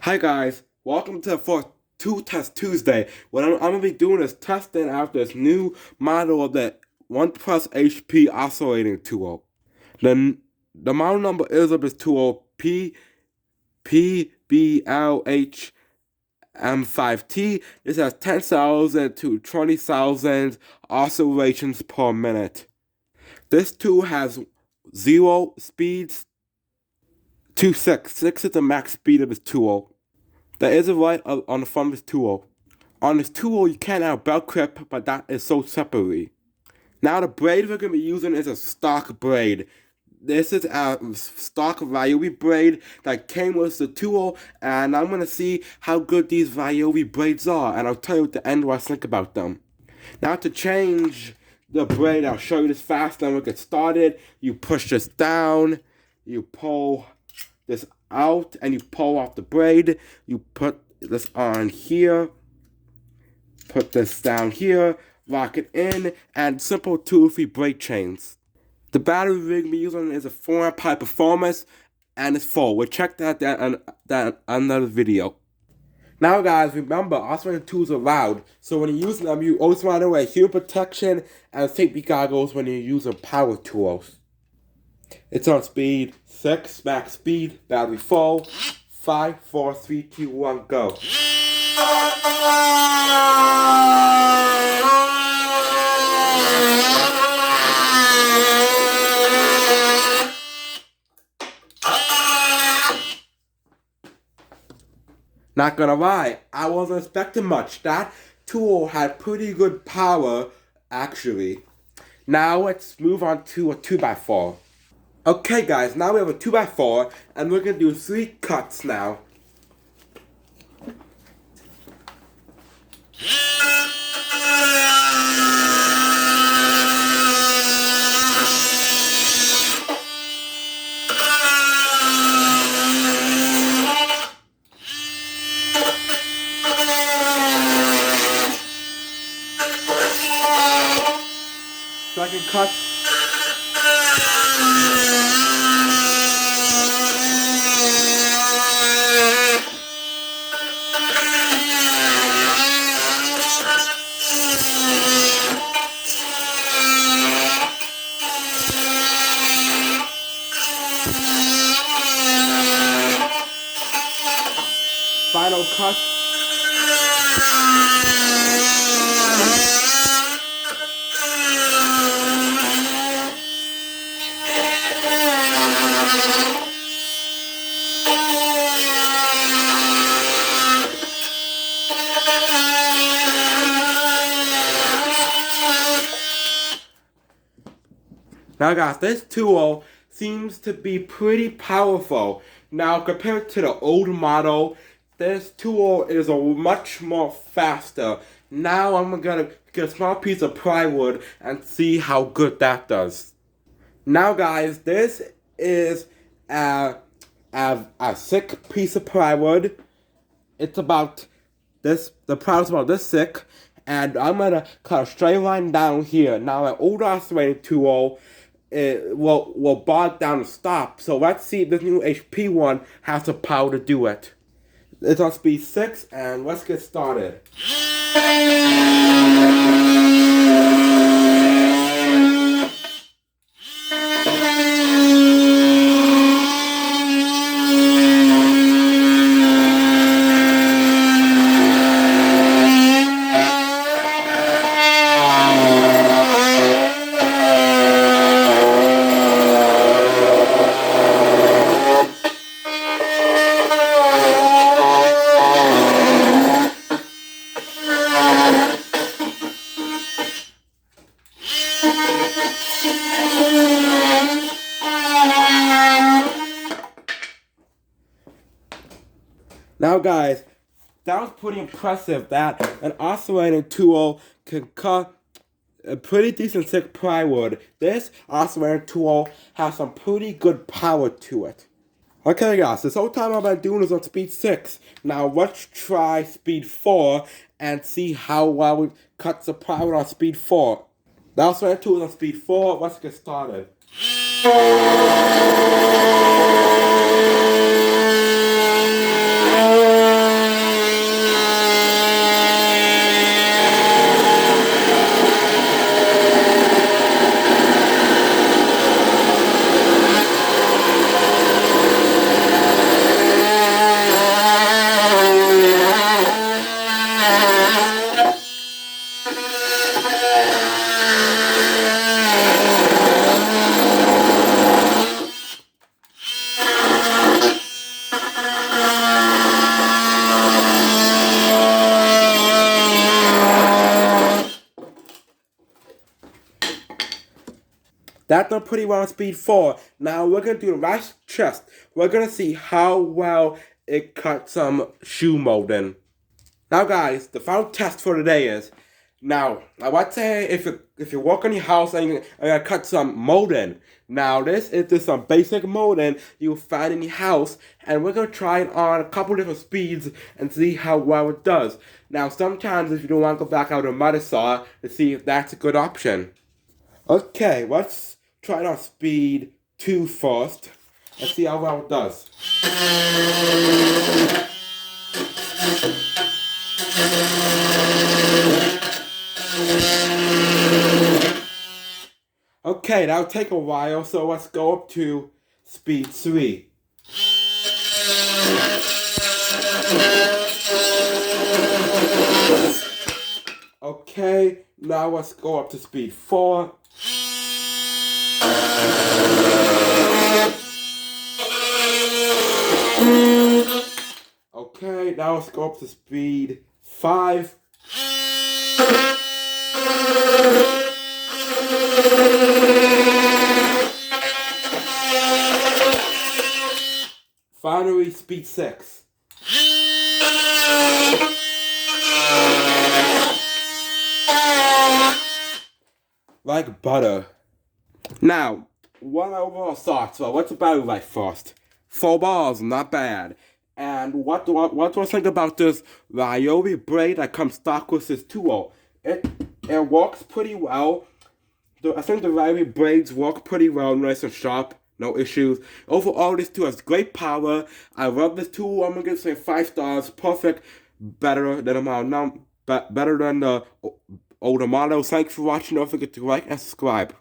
Hi guys, welcome to for Two Test Tuesday. What I'm gonna be doing is testing out this new model of the 1 Plus HP oscillating tool. The the model number is of this tool PBLHM5T. This has 10,000 to 20,000 oscillations per minute. This tool has 0 speeds to 6. 6 is the max speed of this tool. There is a light on the front of this tool. On this tool, you can add a belt clip, but that is sold separately. Now, the braid we're going to be using is a stock braid. This is a stock Ryobi braid that came with the tool, and I'm going to see how good these Ryobi braids are, and I'll tell you at the end what I think about them. Now, to change the braid, I'll show you this fast, then we'll get started. You push this down, you pull this out, and you pull off the braid. You put this on here, put this down here, lock it in, and simple 2-3 braid chains. The battery we're going to be using is a 4 amp high performance, and it's full. We'll check that another video. Now guys, remember, oscillating tools are loud, so when you're using them, you always want to wear hearing protection and safety goggles when you're using power tools. It's on speed 6, max speed, battery full, 5, 4, 3, 2, 1, go. Not gonna lie, I wasn't expecting much. That tool had pretty good power, actually. Now let's move on to a 2x4. Okay guys, now we have a 2x4, and we're gonna do 3 cuts now. Second cut. Final cut. Now guys, this tool seems to be pretty powerful. Now compared to the old model, this tool is a much more faster. Now I'm gonna get a small piece of plywood and see how good that does. Now guys, this is a thick piece of plywood. It's about this, the plywood's about this thick, and I'm gonna cut a straight line down here. Now an old oscillating tool, it will bog down and stop. So let's see if this new HP one has the power to do it. It's on speed 6, and let's get started. Now guys, that was pretty impressive that an oscillating tool can cut a pretty decent thick plywood. This oscillating tool has some pretty good power to it. Okay guys, this whole time I've been doing is on speed 6. Now let's try speed 4 and see how well it cuts the plywood on speed 4. The oscillating tool is on speed 4, let's get started. That done pretty well on speed 4. Now we're going to do the right chest. We're going to see how well it cuts some shoe molding. Now guys, the final test for today is, now, I would say if you walk in your house and you're going to cut some molding. Now this is just some basic molding you'll find in your house, and we're going to try it on a couple different speeds and see how well it does. Now sometimes if you don't want to go back out to a miter saw to see if that's a good option. Okay, let's try it on speed 2 first and see how well it does. Okay, that'll take a while, so let's go up to speed 3. Okay, now let's go up to speed 4. Okay, now let's go up to speed 5. Finally, speed 6. Like butter. Now, one overall thoughts. So what's the battery life first? 4 bars, not bad. And what do I think about this Ryobi braid that comes stock with this tool? It works pretty well. I think the Ryobi braids work pretty well, nice and sharp, no issues. Overall, this tool has great power. I love this tool. I'm gonna give it 5 stars. Perfect, better than the older models. Thanks for watching. Don't forget to like and subscribe.